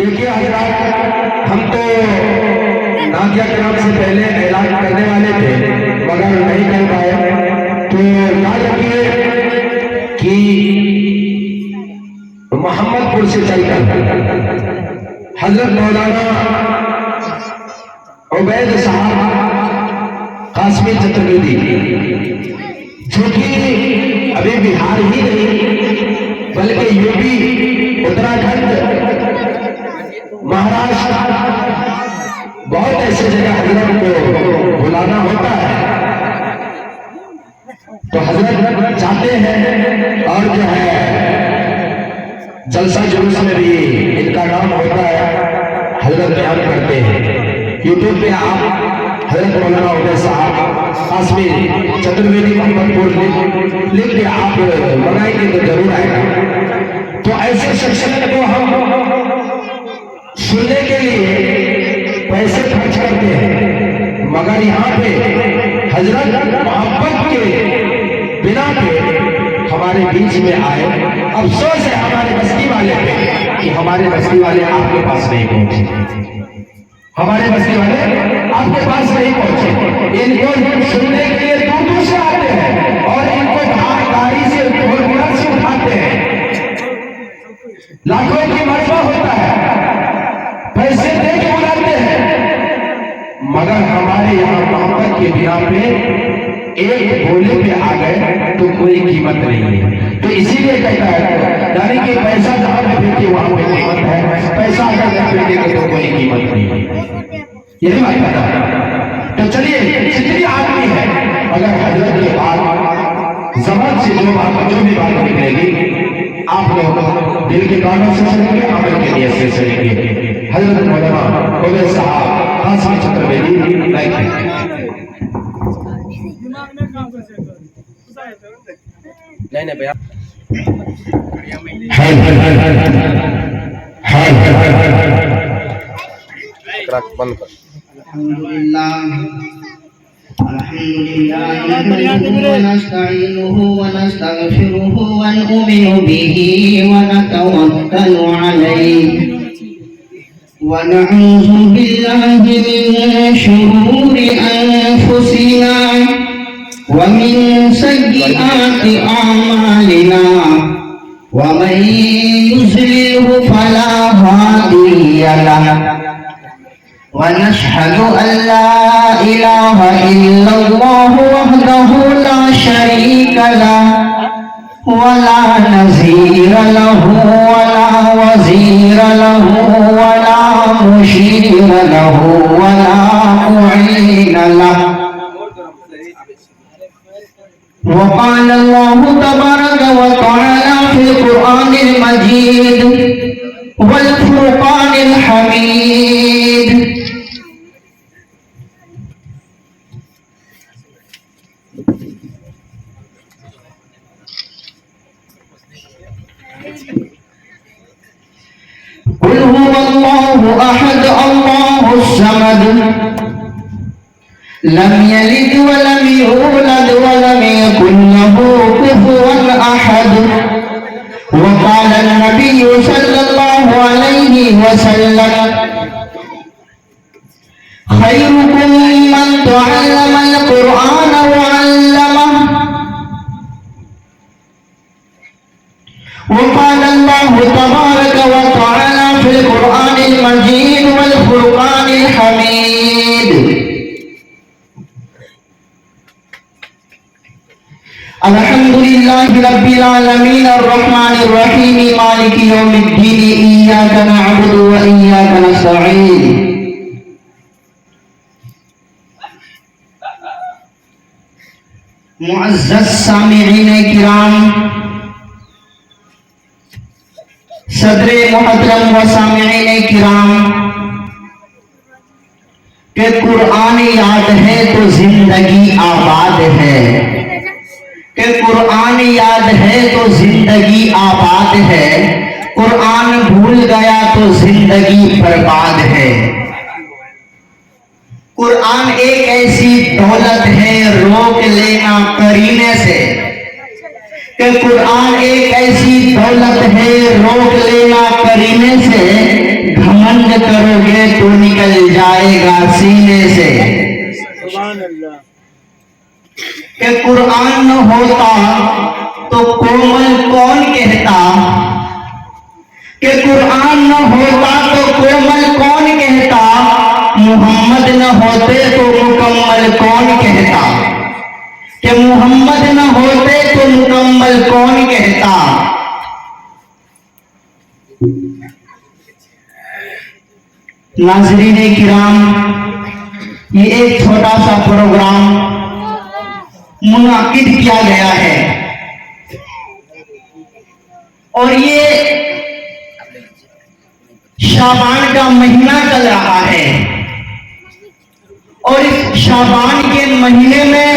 دیکھیے حضرات، ہم تو نازیہ کرام سے پہلے اعلان کرنے والے تھے مگر نہیں کر پائے، تو یاد رکھیے کہ محمد پور سے چل کر حضرت مولانا عبید صاحب قاسمی چترویدی، جو کہ ابھی بہار ہی نہیں بلکہ یو پی، اتراکھنڈ، مہاراشٹر، بہت ایسے جگہ حضرت کو بلانا ہوتا ہے، تو حضرت چاہتے ہیں اور جو ہے جلسہ جلوس میں بھی ان کا نام ہوتا ہے، حضرت بیان کرتے ہیں۔ یوٹیوب پہ آپ حضرت مولانا عبید صاحب قاسمی چترویدی محمد پور لکھ کے آپ منگائیں گے تو ضرور آئے گا۔ تو ایسے شخصیت کو ہم سننے کے لیے پیسے خرچ کرتے ہیں، مگر یہاں پہ حضرت محبت کے بنا پہ ہمارے بیچ میں آئے۔ افسوس ہے ہمارے بستی والے پہ کہ ہمارے بستی والے آپ کے پاس نہیں پہنچے، ہمارے بستی والے آپ کے پاس نہیں پہنچے۔ ان کو سننے کے لیے دور دور سے آتے ہیں اور ان کو گاڑی سے فور ویلر سے اٹھاتے ہیں، لاکھوں کی مرتبہ ہوتا ہے، پیسے دے کے بلاتے ہیں، مگر ہمارے یہاں محبت کے بنا پہ ایک بولے پہ آ گئے تو کوئی قیمت نہیں ہے۔ تو اسی لیے کہتا ہے یعنی کہ پیسہ جہاں پہ پھینکے وہاں پہ قیمت ہے، پیسہ اگر نہ پھینکے تو کوئی قیمت نہیں ہے، یہی بات کہتا ہے۔ تو چلیے جتنی آدمی ہے، اگر حضرت کے بعد زبان سے جو بھی بات نکلے گی آپ لوگ دل کے کانوں سے سنیں گے، عمل کے لیے سے سنیں گے۔ حضرت مولانا عبید صاحب قاسمی چترویدی لائک ہے۔ نہیں بھیا بند کر۔ نحمده ونستعينه ونستغفره ونؤمن به ونتوكل عليه ونعوذ بالله من شرور أنفسنا ومن سيئات أعمالنا ومن يضلل فلا هادي له ونشهد أن لا إله إلا الله وحده لا شريك له ولا نظير له ولا وزير له ولا مشير له ولا معين له وقال الله تبارك وتعالى في القرآن المجيد والفرقان الحميد قل هو الله أحد الله الصمد لم يلد ولم يولد ولم يكن له كفوا أحد وقال النبي صلى الله عليه وسلم خيركم من تعلم القرآن وعلمه وقال الله تبارك وتعالى في القرآن المجيد والفرقان الحميد الحمد لله رب العالمين الرحمن الرحيم مالك يوم الدين إياك نعبد وإياك نستعين معزز سامعین کرام، صدر محترم و سامعین کرام، کہ قرآن یاد ہے تو زندگی آباد ہے، کہ قرآن یاد ہے تو زندگی آباد ہے، قرآن بھول گیا تو زندگی برباد ہے۔ قرآن ایک ایسی دولت ہے روک لینا کرینے سے کہ قرآن ایک ایسی دولت ہے، روک لینا کرینے سے، گھمنڈ کرو گے تو نکل جائے گا سینے سے۔ سبحان اللہ۔ کہ قرآن نہ ہوتا تو کومل کون کہتا، کہ قرآن نہ ہوتا تو کومل کون کہتا، محمد نہ ہوتے تو مکمل کون کہتا، کہ محمد نہ ہوتے تو مکمل کون کہتا۔ ناظرین کرام، یہ ایک چھوٹا سا پروگرام منعقد کیا گیا ہے، اور یہ شعبان کا مہینہ چل رہا ہے، اور اس شعبان کے مہینے میں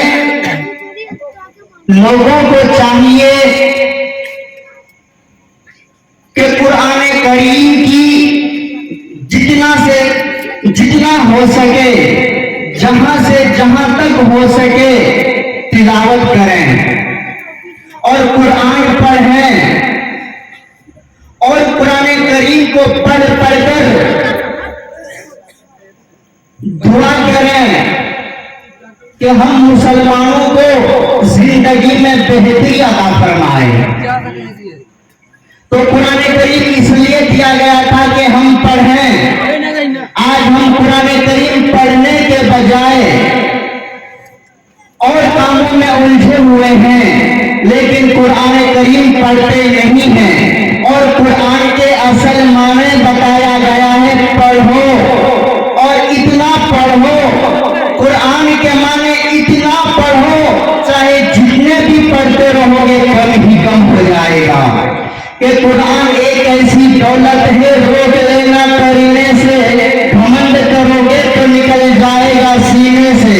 لوگوں کو چاہیے کہ قرآن کریم کی جتنا ہو سکے، جہاں سے جہاں تک ہو سکے تلاوت کریں، اور قرآن پڑھیں، اور قرآن کریم کو پڑھ کر دعا کریں کہ ہم مسلمانوں کو زندگی میں بہتری عطا فرمائے۔ تو قرآن کریم اس لیے دیا گیا تھا کہ ہم پڑھیں۔ آج ہم قرآن کریم پڑھنے کے بجائے اور کاموں میں الجھے ہوئے ہیں، لیکن قرآن کریم پڑھتے نہیں ہیں، اور قرآن کے اصل معنی بتایا گیا ہے پڑھو، اور اتنا پڑھو، قرآن کے معنی اتنا پڑھو چاہے جتنے بھی پڑھتے رہو گے کم ہی کم ہو جائے گا۔ کہ قرآن ایک ایسی دولت ہے، روک لینا کرینے سے، گھمنڈ کرو گے تو نکل جائے گا سینے سے۔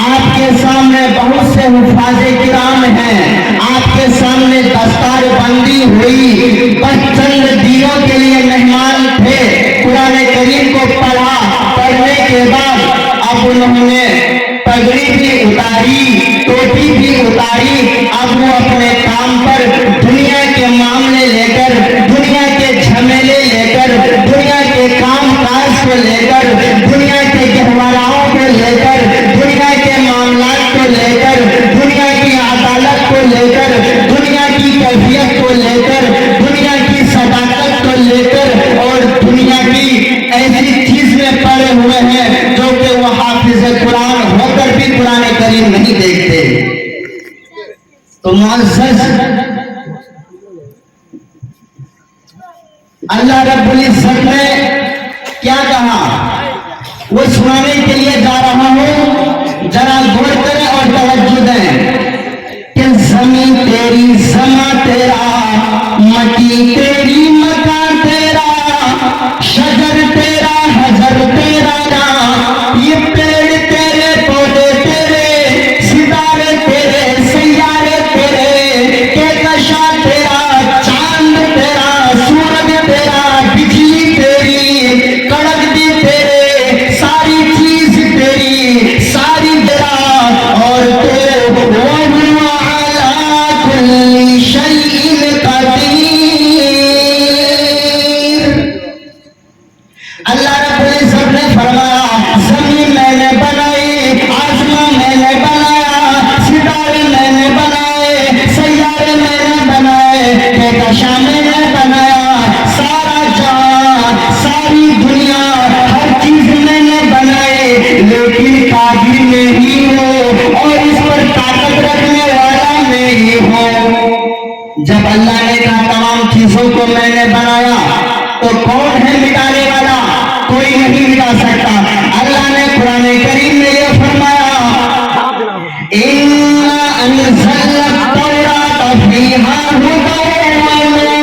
آپ کے سامنے بہت سے حفاظ کرام ہیں، آپ کے سامنے دستار بندی ہوئی، بس چند دنوں کے لیے مہمان تھے، قرآن کریم کو پڑھا، پڑھنے کے بعد اب انہوں نے پگڑی بھی اتاری، ٹوپی بھی اتاری، اب وہ اپنے کام پر دنیا کے معاملے لے کر، دنیا کے جھمیلے لے کر، دنیا کے کام کاج کو لے کر، دنیا کے گہواروں کو لے کر، دنیا کے معاملات کو لے کر، دنیا کی عدالت کو لے کر، دنیا کی کیفیت کو لے کر، دنیا کی صداقت کو لے کر، اور دنیا کی ایسی چیز میں پڑے ہوئے ہیں جو کہ وہ حافظ قرآن ہو کر بھی قرآن کریم نہیں دیکھتے۔ تو معزز اللہ رب العزت نے کیا کہا وہ سنانے کے لیے جا رہا ہوں، ذرا غور کریں اور توجہ دیں کہ زمین تیری زماں تیرا، مٹی تیری مکان تیرا، شجر تیرا حجر تیرا، یہ پیڑ تیرے پودے تیرے، ستارے تیرے سیارے تیرے، کہکشاں تیرا، چاند تیرا، سورج تیرا، بجلی تیری، کڑکتی تیرے، ساری چیز تیری، ساری تیرا، اور تیرے وَهُوَ عَلَىٰ كُلِّ شَيْءٍ قَدِيرٌ۔ اللہ رب العزت نے فرمایا زمین میں نے بنائی، آسمان میں نے بنایا، ستارے میں نے بنائے، سیارے میں نے بنائے، کہکشاں میں نے بنایا، سارا جہان، ساری دنیا، ہر چیز میں نے بنائے، لیکن قادر میں ہی ہو اور اس پر طاقت رکھنے والا میں ہی ہوں۔ جب اللہ نے کہا تمام چیزوں کو میں نے بنایا تو کون ہے مٹانے والا؟ کوئی نہیں مٹا سکتا۔ اللہ نے قرآن کریم میں یہ فرمایا اِنَّا أَنزَلْنَا التَّوْرَاةَ فِيهَا هُدًى وَنُورٌ۔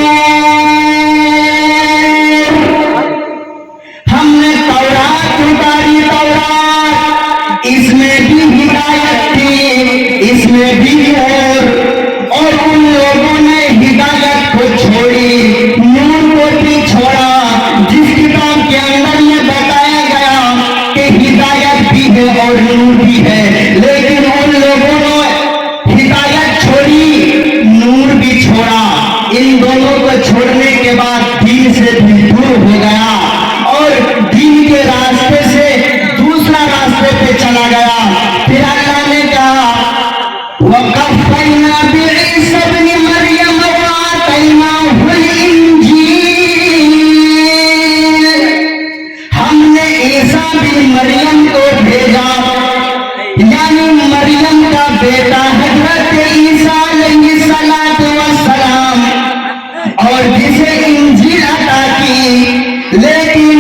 ہم نے تورات اتاری، تورات اس میں بھی ہدایت تھی، اس میں بھی اور ان لوگوں نے ہدایت کو چھوڑی، نور کو بھی چھوڑا۔ جس کتاب کے اندر یہ بتایا گیا کہ ہدایت بھی ہے اور نور بھی ہے، لیکن ان لوگوں نے ہدایت چھوڑی، نور یعنی مریم کا بیٹا حضرت عیسیٰ علیہ السلام، اور جسے انجیل عطا کی، لیکن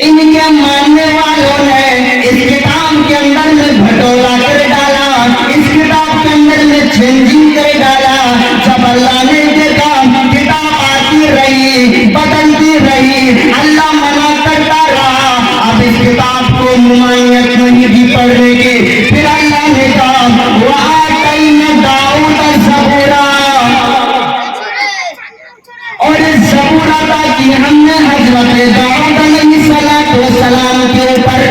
ان کے ماننے والوں نے اس کتاب کے اندر میں بھٹولا کر ڈالا، اس کتاب کے اندر میں چینجنگ کر ڈالا۔ جب اللہ نے دیکھا کتاب آتی رہی، بدلتی رہی، اللہ منع کرتا رہا، اب اس کتاب کو ممانعت نہیں دی پڑھنے کی، پھر اللہ نے کہا وَآتَيْنَا دَاؤُدَ زَبُورًا، اور اس زبور عطا کی ہم نے حضرت داؤد علیہ السلام کے اوپر،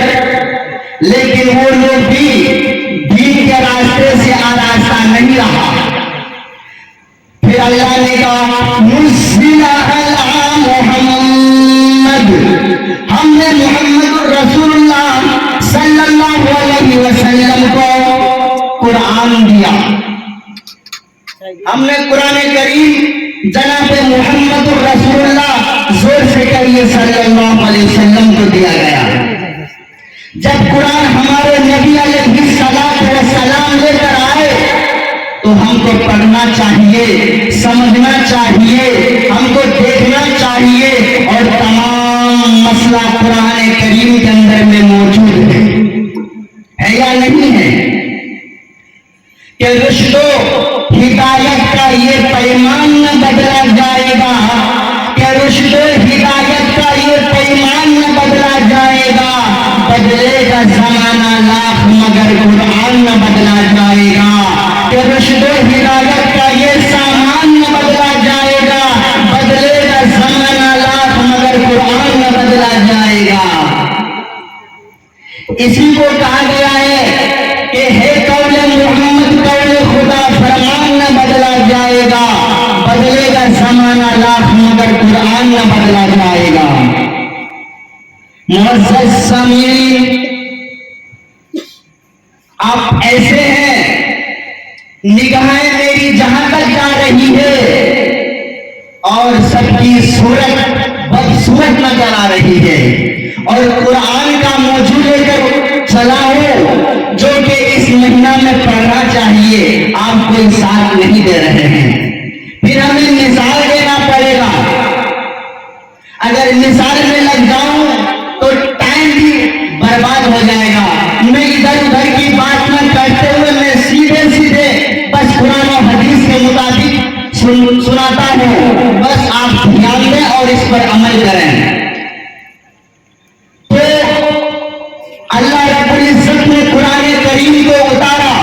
لیکن وہ لوگ بھی دین کے راستے سے آراستہ نہیں رہا۔ پھر اللہ نے کہا نُزِّلَ عَلَىٰ محمد، ہم نے محمد رسول اللہ صلی اللہ علیہ وسلم کو قرآن دیا، ہم نے قرآن کریم جناب محمد رسول اللہ، زور سے کہیے صلی اللہ علیہ وسلم کو دیا گیا۔ جب قرآن ہمارے نبی علیہ السلام لے کر آئے تو ہم کو پڑھنا چاہیے، سمجھنا چاہیے، ہم کو دیکھنا چاہیے، اور تمام مسئلہ قرآن کریم کے اندر میں موجود ہے یا نہیں ہے؟ کہ رشد و ہدایت کا یہ پیمان نہ بدلا جائے گا، کہ رشد و ہدایت کا یہ پیمان نہ بدلا جائے گا، بدلے گا زمانہ لاکھ مگر قرآن نہ بدلا جائے گا، کہ رشد و ہدایت کا یہ سامان نہ بدلا جائے گا، بدلے گا زمانہ لاکھ مگر قرآن نہ بدلا جائے گا۔ اسی کو کہا گیا ہے کہ ہے قول محمد قول خدا، فرمان نہ بدلا جائے گا، بدلے گا زمانہ لاکھ مگر قرآن نہ بدلا جائے گا۔ معزز سامعین، آپ ایسے ہیں، نگاہیں میری جہاں تک جا رہی ہے اور سب کی صورت بدصورت نظر آ رہی ہے، اور قرآن کا موضوع لے کر چلا ہوں جو کہ اس مہینہ میں پڑھنا چاہیے، آپ کوئی ساتھ نہیں دے رہے ہیں، پھر ہمیں مثال دینا پڑے گا۔ اگر مثال میں لگ جاؤں تو ٹائم بھی برباد ہو جائے گا، میں ادھر ادھر کی بات نہ کرتے ہوئے میں سیدھے سیدھے بس قرآن و حدیث کے مطابق سناتا ہوں، بس آپ دھیان دیں اور اس پر عمل کریں۔ تو اللہ رب العزت نے قرآن کریم کو اتارا،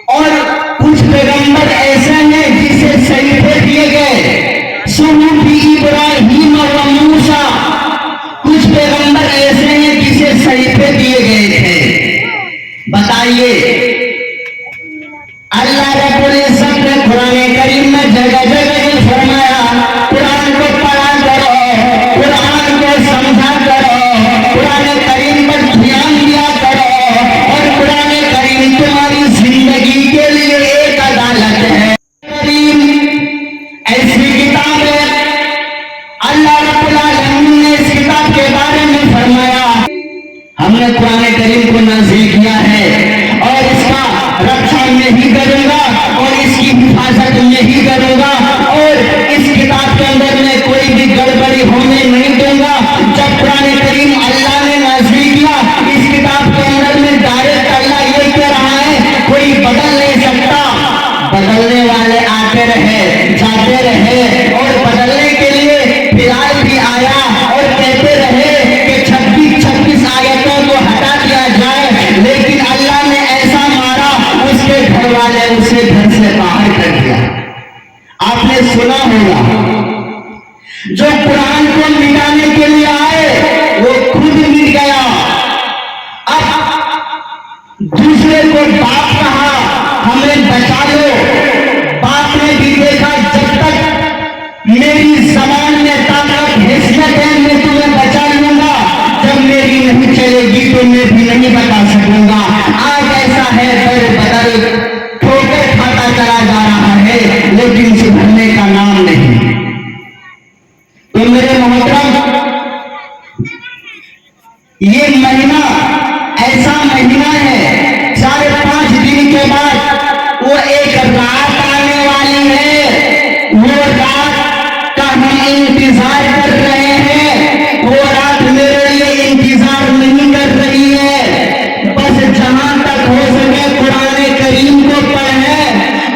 اور کچھ پیغمبر ایسے ہیں جسے صحیفے دیے گئے، صحف ابراہیم و موسیٰ، کچھ پیغمبر ایسے ہیں جسے صحیفے دیے گئے تھے۔ بتائیے اللہ رب العزت نے قرآن کریم میں جگہ جگہ یہ فرمایا قرآن کو پڑھا کرو، قرآن کو سمجھا کرو، قرآن کریم پر دھیان دیا کرو، اور قرآن کریم تمہاری زندگی کے لیے ایک عدالت ہے۔ کریم ایسی کتاب ہے، اللہ رب العالمین نے اس کتاب کے بارے میں فرمایا ہم نے قرآن کریم کو نازل کیا ہے، اور اس کا رکشا میں ہی کروں گا، اور اس کی حفاظت میں ہی کروں گا، اور اس کتاب کے اندر میں کوئی بھی گڑبڑی ہونے نہیں دوں گا۔ جب قرآن کریم اللہ نے نازل کیا، اس کتاب کے اندر میں ڈائریکٹ اللہ یہ کہہ رہا ہے کوئی بدل نہیں سکتا، بدلنے والے آتے رہے جاتے رہے، اور بدلنے کے لیے بلال بھی آیا اور کہتے رہے کہ 26 آیتوں کو ہٹا دیا جائے، لیکن اللہ نے ایسا مارا اس کے گھر والے اسے گھر سے باہر کر دیا۔ آپ نے سنا ہوگا جو قرآن کو مٹانے کے لیے آئے وہ خود مٹ گیا، اب دوسرے کو باپ کہا ہمیں بچا لو، باپ نے بھی دیکھا جب تک میری زبان میں طاقت حیثیت ہے میں تمہیں بچا لوں گا، جب میری نہیں چلے گی تو میں بھی نہیں بتا سکوں گا۔ آج ایسا ہے در بدل ٹھوکر کھاتا چلا جا رہا ہے لیکن سدھرنے کا نام نہیں۔ تو میرے محترم، یہ مہینہ ایسا کا مہینہ ہے، 5.5 دن کے بعد وہ ایک رات آنے والی ہے، وہ رات کا ہم انتظار کر رہے ہیں، وہ رات میرے لیے انتظار نہیں کر رہی ہے، بس جہاں تک ہو سکے قرآن کریم کو پڑھیں،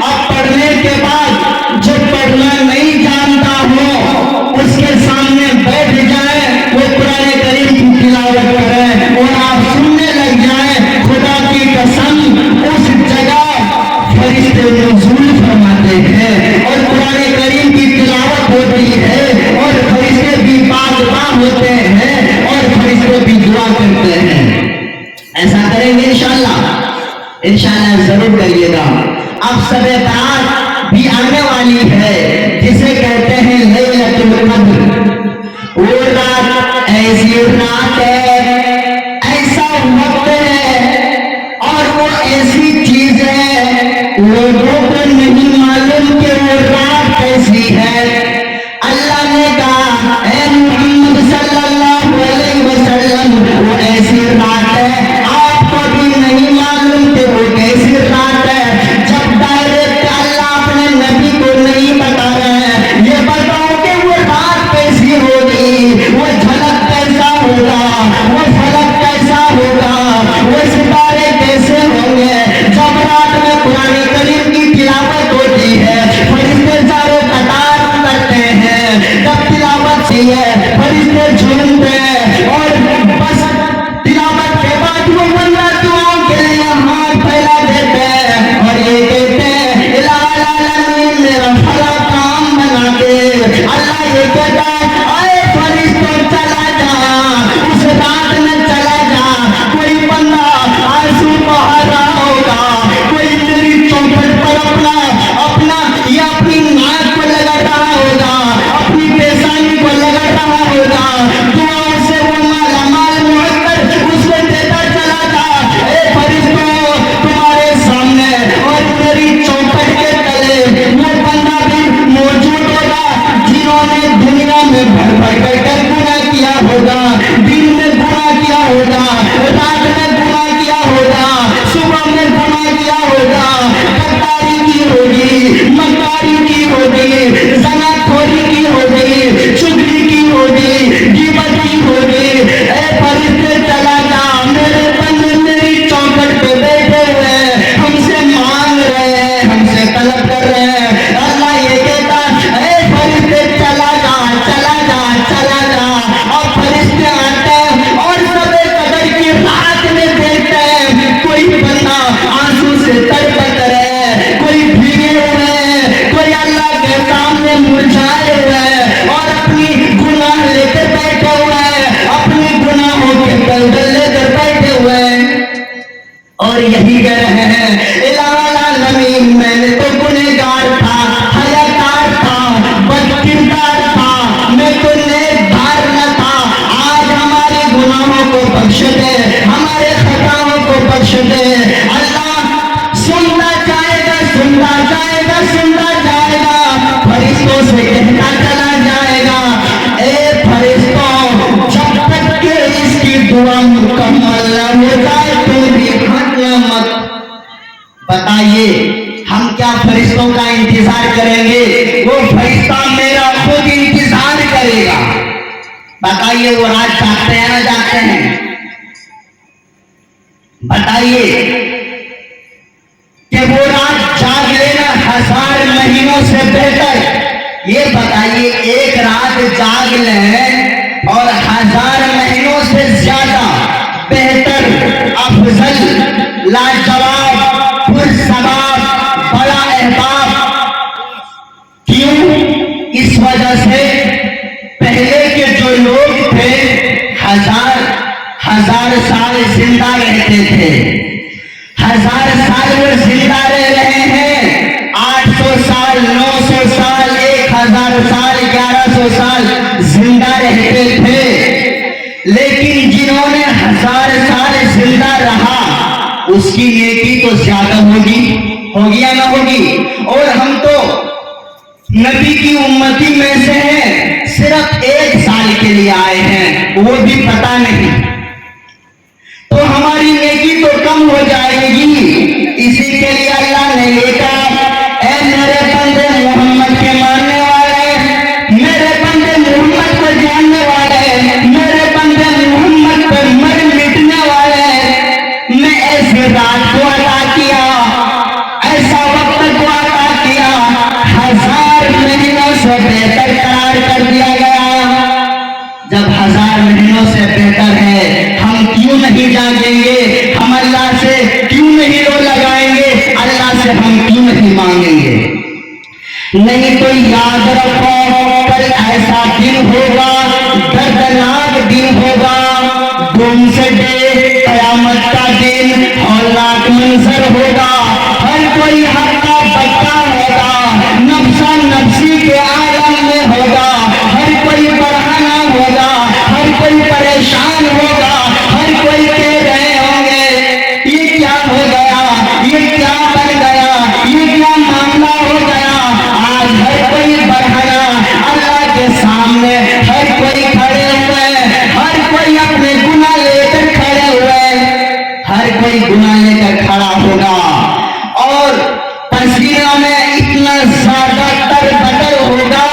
اب پڑھنے کے بعد جو پڑھنا نہیں جانتا ہو اس کے سامنے بیٹھ جائیں، وہ قرآن کریم کی تلاوت کریں اور آپ سننے لگ جائیں، خدا کی قسم اس جگہ فرشتے نزول فرماتے ہیں اور قرآن کریم کی تلاوت ہوتی ہے اور فرشتے بھی باغباں ہوتے ہیں اور فرشتے بھی دعا کرتے ہیں۔ ایسا کریں گے انشاءاللہ ضرور کریے گا۔ اب شب برات بھی آنے والی ہے جسے کہتے ہیں لیلۃ القدر، وہ رات ایسی رات ہے، ایسا وقت ہے اور وہ ایسی چیز ہے لوگوں کو نہیں معلوم کہ وہ رات کیسی ہے۔ اللہ نے کہا اے محمد صلی اللہ علیہ وسلم وہ ایسی رات ہے، آپ کو بھی نہیں معلوم کہ وہ کیسی رات ہے۔ جب ڈائریکٹ اللہ اپنے نبی کو نہیں بتا رہے ہیں، یہ بتاؤ کہ وہ رات کیسی ہوگی، وہ جھلک کیسا ہوگا، وہ فلک کیسا ہوگا، وہ ستارے کیسے ہوں گے۔ جب رات میں قرآن کریم کی تلاوت ہوتی ہے، فرشتے سارے قطار کرتے ہیں، جب تلاوت ہوتی ہے فرشتے جھومتے ہیں اور بس تلاوت کے بعد وہ بندہ دعاؤں کے لیے ہاتھ پھیلا دیتے ہیں اور یہ کہتے ہیں الہ العالمین میرا فلاں کام بنا دے۔ اللہ یہ کہتا ہے اے فرشتوں چلا جا، اس رات میں چلا جا، کوئی بندہ آنسو بہا رہا ہوگا، کوئی میری چوکھٹ پر اپنا یا اپنی ناک کو لگا رہا ہوگا، اپنی پیشانی کو لگا رہا ہوگا، دعاؤں سے وہ مالا مال معطر اس کو دیتا چلا جا۔ اے فرشتوں تمہارے سامنے اور میری چوکھٹ کے تلے وہ بندہ بھی موجود ہوگا جنہوں نے دنیا میں بھر بھر کر گناہ کیا ہوگا، دن میں گناہ کیا ہوگا، رات میں گناہ کیا ہوگا، صبح میں گناہ کیا ہوگا، غداری کی ہوگی، مکاری کی ہوگی، زناخوری کی ہوگی، چغلی کی ہوگی، غیبت کی ہوگی۔ اے فرشتے چلا جا، میرے بندے میری چوکھٹ پہ بیٹھے ہوئے ہیں، ہم سے مانگ رہے ہیں، ہم سے طلب کر رہے ہیں۔ اللہ یہ کہتا اے فرشتے چلا جا چلا جا چلا جا، اور فرشتے آتے ہیں اور شب قدر کی رات میں دیکھتے ہیں کوئی بندہ آنسو سے تڑپتا ہے، کوئی بھیگے ہوئے ہیں، کوئی اللہ کے سامنے مرجھائے ہوئے ہیں اور اپنی گناہ لے کر بیٹھے ہوئے ہیں، اپنی گناہوں کے بندل لے کر بیٹھے ہوئے ہیں اور یہی کہہ رہے ہیں الہ العالمین میں نے تو گنہگار تھا، حیاکار تھا، بد کردار تھا، میں تو نیک بھار نہ تھا، آج ہمارے گناہوں کو بخش دے، ہمارے خطاؤں کو بخش دے۔ اللہ سنتا جائے گا سنتا جائے گا سنتا جائے گا، فرشتوں سے کہتا چلا جائے گا اے فرشتوں جب تک کہ اس کی دعا مکمل نہ ہو جائے تو بھی ہٹنا مت۔ بتائیے ہم کیا فرشتوں کا انتظار کریں گے؟ وہ فرشتہ میرا خود انتظار کرے گا۔ بتائیے وہ رات جاگتے ہیں نہ جاگتے ہیں؟ بتائیے کہ وہ رات جاگ لینا 1000 مہینوں سے بہتر، یہ بتائیے ایک رات جاگ لیں اور 1000 مہینوں سے زیادہ بہتر، افضل، لاجواب، پرثواب، بڑا احباب۔ کیوں؟ اس وجہ سے پہلے کے جو لوگ تھے 1000 سال زندہ رہتے تھے، 1000 سال وہ زندہ رہ رہے ہیں، 800 سال، 900 سال، 1000 سال، 1100 سال زندہ رہتے تھے، لیکن جنہوں نے 1000 سال زندہ رہا اس کی نیکی تو زیادہ ہوگی یا نہ ہوگی؟ اور ہم تو نبی کی امتی میں سے ہیں، صرف 1 سال کے لیے آئے ہیں، وہ بھی پتہ نہیں تو ہماری نیکی تو کم ہو جائے گی. اسی کے لیے اللہ نے یہ کہا اے میرے بندے محمد کے ماننے والے, میرے بندے محمد کو جاننے والے, میرے بندے محمد پر مر مٹنے والے, میں ایسی رات کو عطا کیا, ایسا وقت کو عطا کیا, 1000 مہینوں سے بہتر قرار کر دیا گیا. جب 1000 مہینوں سے بہتر ہے, ہم کیوں نہیں جانیں گے؟ ہم اللہ سے کیوں نہیں رو لگائیں گے؟ اللہ سے ہم کیوں نہیں مانگیں گے؟ نہیں تو یاد رکھو کل ایسا دن ہوگا, دردناک دن ہوگا, ڈومس ڈے, قیامت کا دن, ہولناک منظر ہوگا. ہر کوئی ہکا بکا ہوگا, نفسا نفسی کے عالم میں ہوگا, ہر کوئی برہنہ ہوگا, ہر کوئی پریشان ہوگا, ہر کوئی کہہ رہے ہوں گے یہ کیا ہو گیا, یہ کیا بن گیا, یہ کیا معاملہ ہو گیا. آج ہر کوئی برہنہ اللہ کے سامنے, ہر کوئی کھڑے ہوئے, ہر کوئی اپنے گناہ لے کر کھڑے ہوئے, ہر کوئی گناہ لے کر کھڑا ہوگا. اور پسینہ میں اتنا زیادہ تر بدل ہوگا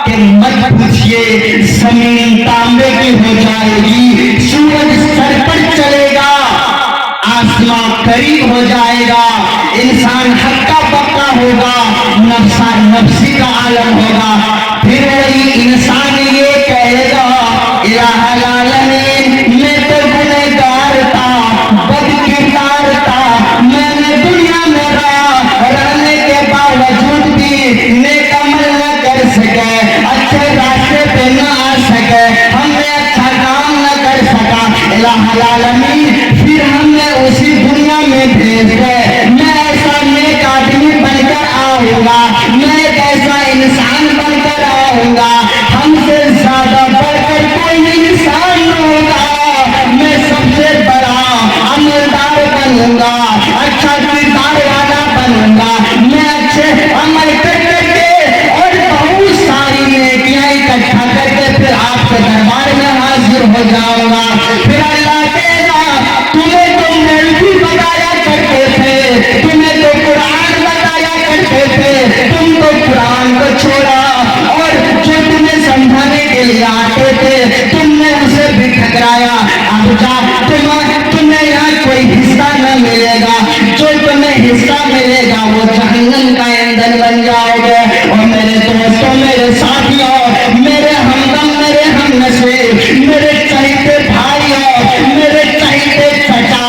کہ مت پوچھئے, زمین تانبے کی ہو جائے گی, سورج سر پر چلے گا, آسمان قریب ہو جائے گا, انسان ہکا بکا ہوگا, نفسا نفسی کا عالم ہوگا. پھر وہی انسان یہ کہے گا الہ العالمین میں تو گنہگار تھا, بد کردار تھا, میں نے دنیا میں رہنے کے باوجود بھی نیک عمل نہ کر سکے, اچھے راستے پہ نہ آ سکے, ہم نے اچھا کام نہ کر سکا. الہ العالمین پھر ہم نے اسی دنیا میں بھیج دے, میں ایسا نیک آدمی بن کر آؤں گا, میں ایک ایسا انسان بن کر آؤں گا, ہم سے زیادہ بڑھ کر کوئی انسان نہ ہوگا, میں سب سے بڑا عملدار بنوں گا, اچھا کردار والا بنوں گا, میں اچھے عمل کر کے اور بہت ساری نیکیاں اکٹھا کر کے پھر آپ کے دربار میں حاضر ہو جاؤں گا. پھر اللہ کہے گا تمہیں تو مولوی بتایا کرتے تھے, تمہیں تو قرآن بتایا کرتے تھے, تم تو قرآن کو چھوڑا, اور جو تمہیں سمجھانے کے لیے آتے تھے تم نے اسے بھی ٹھکرایا. اب جا تمہیں یہاں کوئی حصہ نہ ملے گا, جو تمہیں حصہ ملے گا وہ جہنم کا ایندھن بن جاؤ گے. اور میرے دوستوں, میرے ساتھیوں, میرے ہمدم, میرے ہم نشے, میرے چہیتے بھائیوں, میرے چہیتے چچا,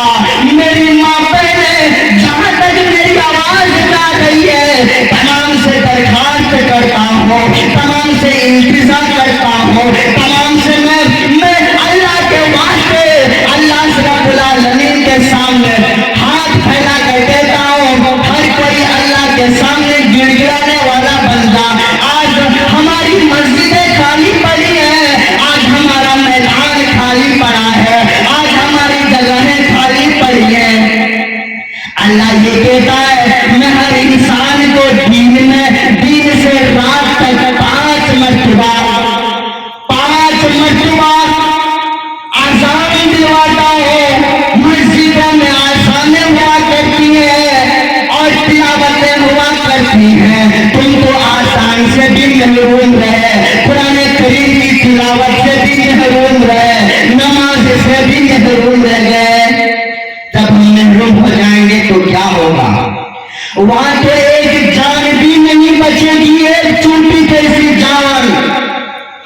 میری ماں بہنیں, جہاں تک میری آواز جا رہی ہے, تمام سے درخواست کرتا ہوں, تمام سے انتظار کرتا ہوں, تمام سے میں اللہ کے واسطے اللہ رب العالمین کے سامنے ہاتھ پھیلا کر دیتا ہوں. ہر کوئی اللہ کے سامنے گڑ گڑانے والا بندہ, آج ہماری مسجدیں خالی پڑی ہیں, آج ہمارا میدان خالی پڑا ہے, آج ہماری جگہیں خالی پڑی ہیں. اللہ یہ کہتا ہے میں ہر انسان کو دین سے رات تک 5 مرتبہ آزان دلواتا ہے. مسجدوں میں آزانیں ہوا کرتی ہیں اور تلاوتیں ہوا کرتی ہیں, تم تو آسان سے بھی محروم رہے, قرآن کریم کی تلاوت سے بھی محروم رہے, نماز سے بھی محروم رہ گئے. جب ہم محروم ہو جائیں گے تو کیا ہوگا؟ وہاں تو ایک جان بھی نہیں بچے گی, ایک چونٹی جیسی جان,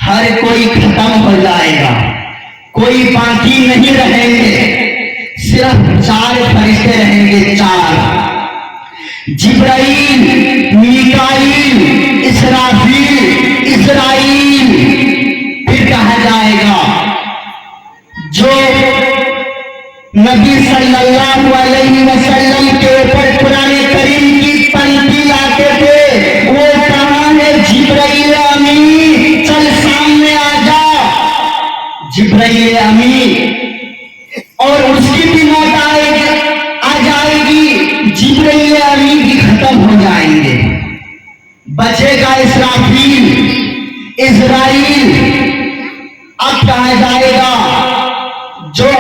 ہر کوئی ختم ہو جائے گا, کوئی باقی نہیں رہیں گے, صرف 4 فرشتے رہیں گے, 4, جبرائیل, میکائیل, اسرافیل, اسرائیل. پھر کہا جائے گا جو نبی صلی اللہ علیہ وسلم کے اوپر قرآن کریم کی پنتی لاتے تھے, وہ کہاں ہے؟ جبرائیل امین, چل سامنے آ جا. جبرائیل امین, اور اس کی بھی موت آ جائے گی, جبرائیل امین بھی ختم ہو جائیں گے, بچے گا اسرافیل, اسرائیل. اب کہا جائے گا جو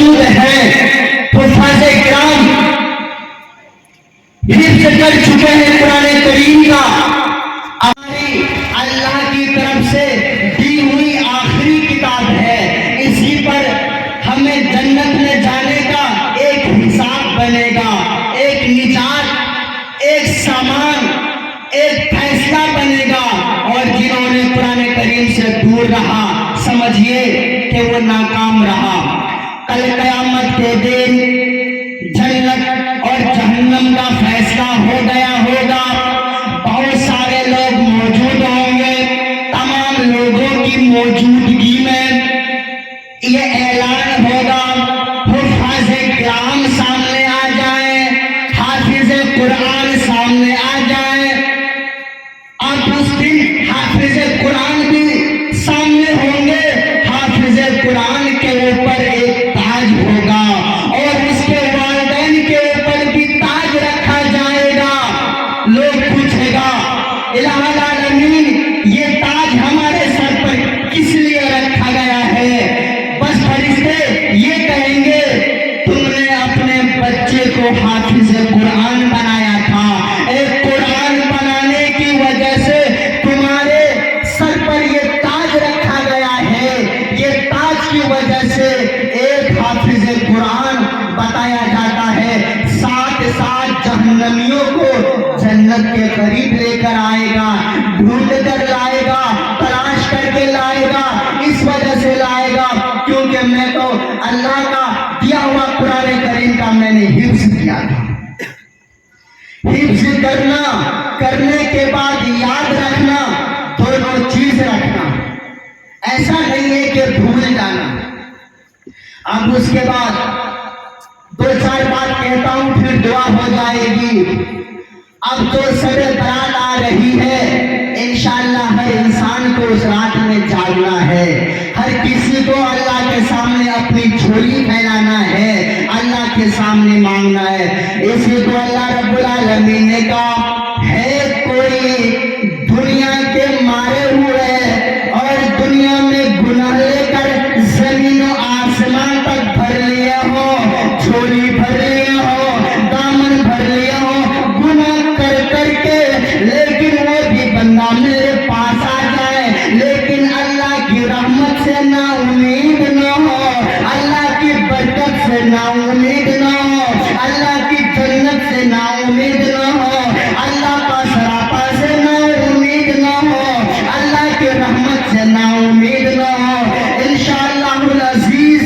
موجود ہیں حفاظ کرام حفظ کر چکے ہیں قرآن کریم کا. ہماری اللہ کی طرف سے دی ہوئی آخری کتاب ہے. اسی پر ہمیں جنت میں جانے کا ایک حساب بنے گا, ایک نجات, ایک سامان, ایک فیصلہ بنے گا. اور جنہوں نے قرآن کریم سے دور رہا سمجھیے کہ وہ ناکام رہا. کل قیامت کے دن جنت اور جہنم کا فیصلہ ہو گیا ہوگا. بہت سارے لوگ موجود ہوں گے. تمام لوگوں کی موجودگی میں یہ اعلان ہوگا, حفاظ کرام سامنے آ جائیں, حافظ قرآن سامنے آ جائیں. اب اس دن حافظ قرآن بھی سامنے ہوں گے. حافظ قرآن کے اوپر ایک تاج ہوگا اور اس کے والدین کے اوپر بھی تاج رکھا جائے گا. لوگ پوچھے گا الہ العالمین یہ تاج ہمارے سر پر کس لیے رکھا گیا ہے؟ بس فرشتے یہ کہیں گے تم نے اپنے بچے کو حافظ قرآن بنایا تھا. ایک قرآن بنانے کی وجہ سے تمہارے سر پر یہ تاج رکھا گیا ہے. یہ تاج کی وجہ سے ایک حافظ قرآن بتایا جاتا ہے. ساتھ ساتھ جہنمیوں کو جنت کے قریب لے کر آئے گا, ڈھونڈ کر لائے گا, تلاش کر کے لائے گا. اس وجہ سے لائے گا کیونکہ میں تو اللہ کا دیا ہوا قرآن کریم کا میں نے حفظ کیا تھا. حفظ کرنے کے بعد یاد رکھنا, دونوں چیز رکھنا. ایسا نہیں ہے کہ بھول جانا. اب اس کے بعد دو چار بات کہتا ہوں پھر دعا ہو جائے گی. اب جو سب برات آ رہی ہے انشاءاللہ ہر انسان کو اس رات میں جاگنا ہے. ہر کسی کو اللہ کے سامنے اپنی جھولی پھیلانا ہے, اللہ کے سامنے مانگنا ہے. اسی کو اللہ رب العالمین نے کہا ہے کوئی دنیا کے مارے ہوئے اور دنیا میں گناہ لے کر زمین و آسمان تک بھر لیے ہو, جھولی بھر لیے ہو, دامن بھر لیے ہو گناہ کر کر کے, لیکن وہ بھی بندہ میرے پاس آ جائے لیکن اللہ کی رحمت سے نا امید نہ ہو, اللہ کی برکت سے نا امید نہ ہو, اللہ کی جنت سے نا امید نہ ہو, اللہ کا سراپا سے نا امید نہ ہو, اللہ کی رحمت سے نا امید نہ ہو. انشاءاللہ العزیز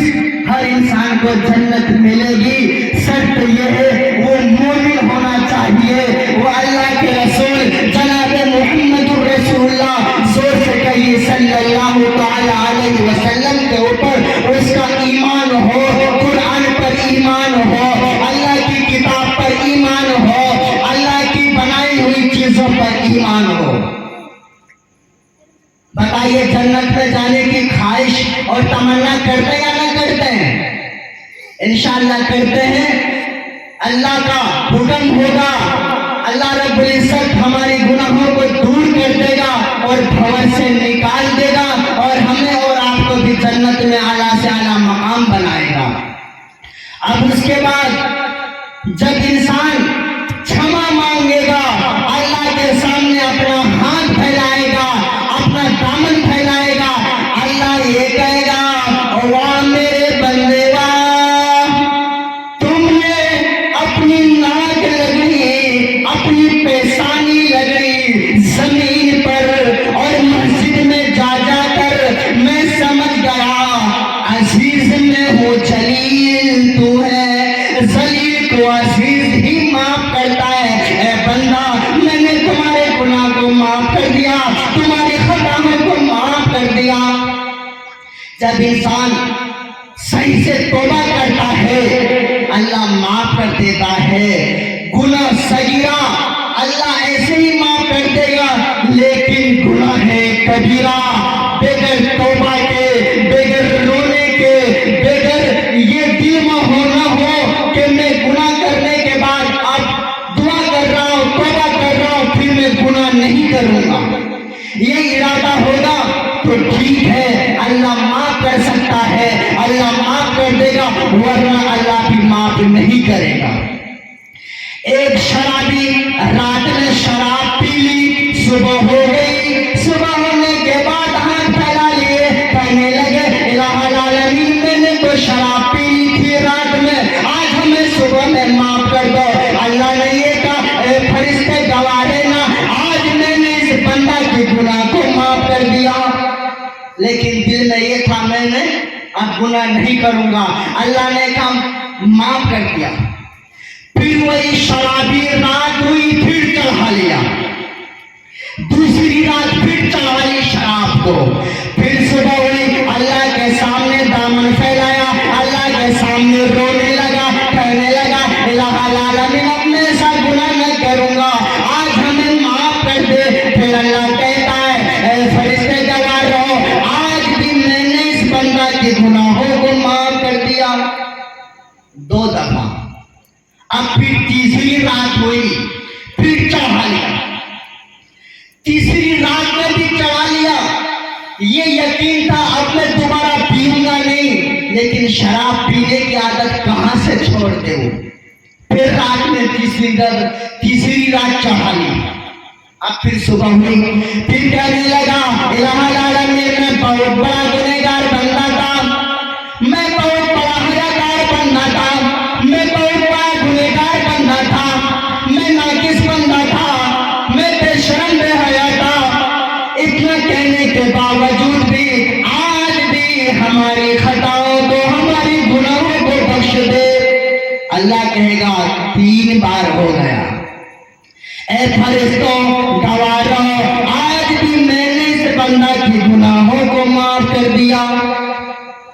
ہر انسان کو جنت ملے گی. شرط یہ ہے وہ مومن ہونا چاہیے, وہ اللہ کے رسول جناب محمد الرسول اللہ زور سے کہیے صلی اللہ تعالی علیہ وسلم کے اوپر اس کا ایمان ہو, قرآن پر ایمان ہو, اللہ کی کتاب پر ایمان ہو, اللہ کی بنائی ہوئی چیزوں پر ایمان ہو. بتائیے جنت میں جانے کی خواہش اور تمنا کرتے یا نہ کرتے ہیں؟ انشاءاللہ کرتے ہیں. اللہ کا حکم ہوگا, اللہ رب العزت ہمارے گناہوں کو دور کر دے گا اور بھور سے نکال دے گا اور ہمیں اور آپ کو بھی جنت میں اعلیٰ سے اعلیٰ مقام بنائے گا. اب اس کے بعد جب انسان چھما مانگے گا, اللہ کے سامنے اپنا ہاتھ پھیلائے گا, اپنا دامن پھیلائے گا, اللہ یہ کہے گا واہ میرے بندے واہ, تم نے اپنی ناک لگی, اپنی پیشانی لگی زمین پر اور مسجد میں جا جا کر میں سمجھ گیا عزیز میں ہوں جلیل تو ہے, ذلیل کو عزیز ہی معاف کرتا ہے. اے بندہ میں نے تمہارے گناہ کو معاف کر دیا, تمہاری خطاؤں کو معاف کر دیا. جب انسان صحیح سے توبہ کرتا ہے اللہ معاف کر دیتا ہے. گناہ صغیرہ اللہ ایسے ہی معاف کر دے گا, لیکن گناہ کبیرہ بغیر توبہ کے, بغیر رونے کے, بغیر یہ دل میں ہونا ہو کہ میں گناہ کرنے کے بعد اب دعا کر رہا ہوں, توبہ کر رہا ہوں, پھر میں گناہ نہیں کروں گا, یہ ارادہ ہوگا تو ٹھیک ہے, اللہ معاف کر سکتا ہے, اللہ معاف کر دے گا. نہیں کرے گا. ایک شرابی رات میں شراب پی لی, صبح ہو گئی, صبح ہونے کے بعد ہاتھ پھیلا لیے, کہنے لگے الہ العالمین میں نے تو شراب پی لی تھی رات میں, آج ہمیں صبح میں معاف کر دو. اللہ نے یہ کہا اے فرشتے گواہ رہنا, آج میں نے اس بندہ کے گناہ کو معاف کر دیا. لیکن دل میں یہ تھا میں نے اب گناہ نہیں کروں گا. اللہ نے کہا معاف کر دیا. پھر وہی شرابی رات ہوئی, پھر چڑھا لیا, دوسری رات پھر چڑھا لی شراب کو. پھر صبح ہوئی, اللہ کے سامنے دامن پھیلایا, اللہ کے سامنے رونے لگا, کہنے لگا الہ العالمین اب میں ایسا گناہ نہ کروں گا, آج ہمیں معاف کر دے. پھر اللہ کہتا ہے اے فرشتے گواہ رہو, آج بھی میں نے اس بندہ کے گناہوں کو معاف کر دیا. 2 دفعہ. اب پھر تیسری رات ہوئی, پھر چڑھا لیا, تیسری رات میں بھی چڑھا لیا. یہ یقین تھا اب میں دوبارہ پیوں گا نہیں, لیکن شراب پینے کی عادت کہاں سے چھوڑ دے وہ. پھر رات میں تیسری رات چڑھا لی. اب پھر صبح ہوئی, پھر کہنے لگا الہ العالمین میں بہت بڑا گنہگار بندہ تھا, میں بہت بڑا حیاکار بندہ تھا, میں بہت بڑا گنہگار بندہ تھا, میں ناقص بندہ تھا, میں بے شرم بے حیا تھا. اتنا کہنے کے باوجود بھی آج بھی ہماری خطاؤں کو, ہماری گناہوں کو بخش دے. اللہ کہے گا 3 بار ہو گیا, اے فرشتوں گواہ رہو, آج بھی میں نے اس بندہ کی گناہوں کو معاف کر دیا.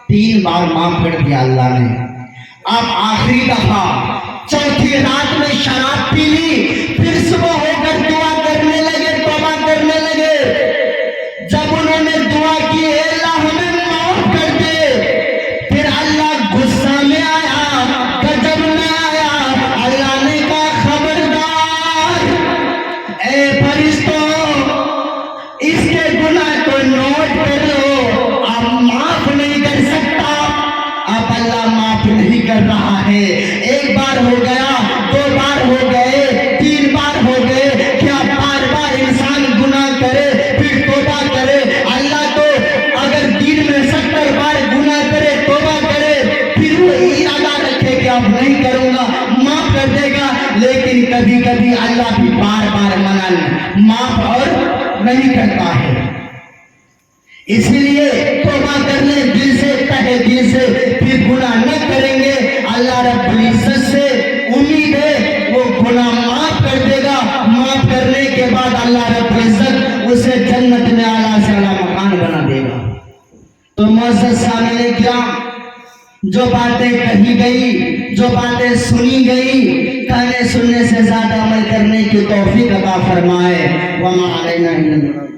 3 بار معاف کر دیا اللہ نے. اب آخری دفعہ چوتھی رات میں شراب پی لی, پھر صبح ہو کر دعا کرنے لگے, توبہ کرنے لگے. جب انہوں نے دعا کی اے اللہ ہمیں معاف کر دے, پھر اللہ غصہ میں آیا, غضب میں آیا. اللہ نے کہا خبردار, اے فرشتوں اس کے گناہ کو نوٹ کر لو, اب معاف نہیں کر سکتا. اب اللہ معاف نہیں کر رہا ہے. 1 بار ہو گیا, 2 بار ہو گئے, 3 بار ہو گئے, کیا بار بار انسان گناہ کرے پھر توبہ کرے. اللہ تو اگر دن میں 70 بار گناہ کرے, توبہ کرے, پھر وہ ارادہ رکھے کہ اب نہیں کروں گا, معاف کر دے گا. لیکن کبھی کبھی اللہ بھی بار بار معاف اور نہیں کرتا ہے. اس لیے توبہ کر لیں دل سے, تہہ دل سے, پھر گناہ نہ کریں گے. اللہ رب العزت سے امید ہے وہ گناہ معاف کر دے گا. معاف کرنے کے بعد اللہ رب العزت اسے جنت میں اعلیٰ سے اعلیٰ مکان بنا دے گا. تو معزز سامعین کرام, جو باتیں کہی گئی, جو باتیں سنی گئی, کہنے سننے سے زیادہ عمل کرنے کی توفیق عطا فرمائے. وما علینا الا البلاغ.